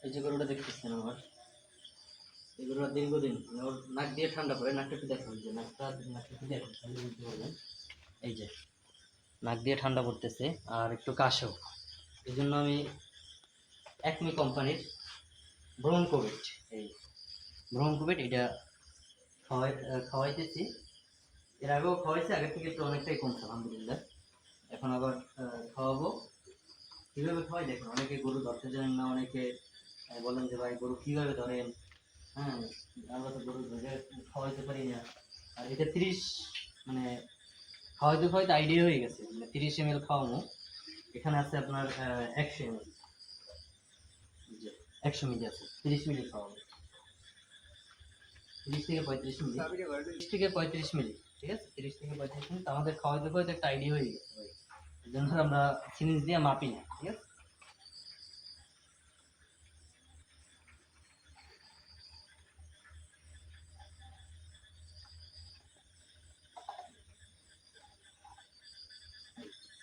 এই যে গরুটা দেখতেছেন আমার, এই গরুটা দীর্ঘদিন ওর নাক দিয়ে ঠান্ডা পড়ে। নাকটা একটু দেখুন, যে নাকটা একটু দেখুন, তাহলে বুঝতে পারবেন। এই যে নাক দিয়ে ঠান্ডা পড়তেছে আর একটু কাশও। এই জন্য আমি একমি কোম্পানির ব্রোনকোভিট, এই ব্রোনকোভিট এটা খাওয়াইতেছি। এর আগেও খাওয়াইছে, আগের থেকে একটু অনেকটাই কমছে আলহামদুলিল্লাহ। এখন আবার খাওয়াবো। কীভাবে খাওয়াই দেখুন, অনেকে গরু ধরতে জানেন না, অনেকে বলেন যে ভাই গরু কীভাবে ধরেন। হ্যাঁ, আমরা তো গরু ধরে খাওয়াইতে পারি না। আর এটা 30 মানে খাওয়াইতে খাওয়াইতে আইডিয়া হয়ে গেছে, মানে 30 ml খাওয়ানো। এখানে আছে আপনার 100 ml, 100 মিলি আছে, 30 মিলি খাওয়াবো। 30 থেকে 35 মিলি, 30 থেকে 35 মিলি, ঠিক আছে। 30 থেকে 35 মিনিট আমাদের খাওয়াইতে খাওয়াইতে একটা আইডিয়া হয়ে গেছে ভাই। এই জন্য আমরা সিরিঞ্জ দিয়ে মাপি না, ঠিক আছে।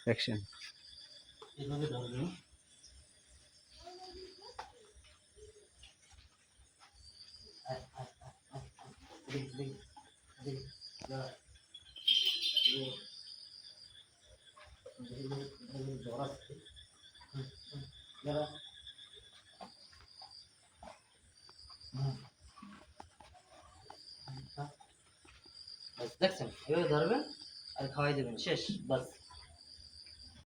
অ্যাকশন। এইভাবে ধরবেন। জ্বর আসছে, দেখছেন, এভাবে ধরবেন আর খাওয়াই দেবেন, শেষ, বাস।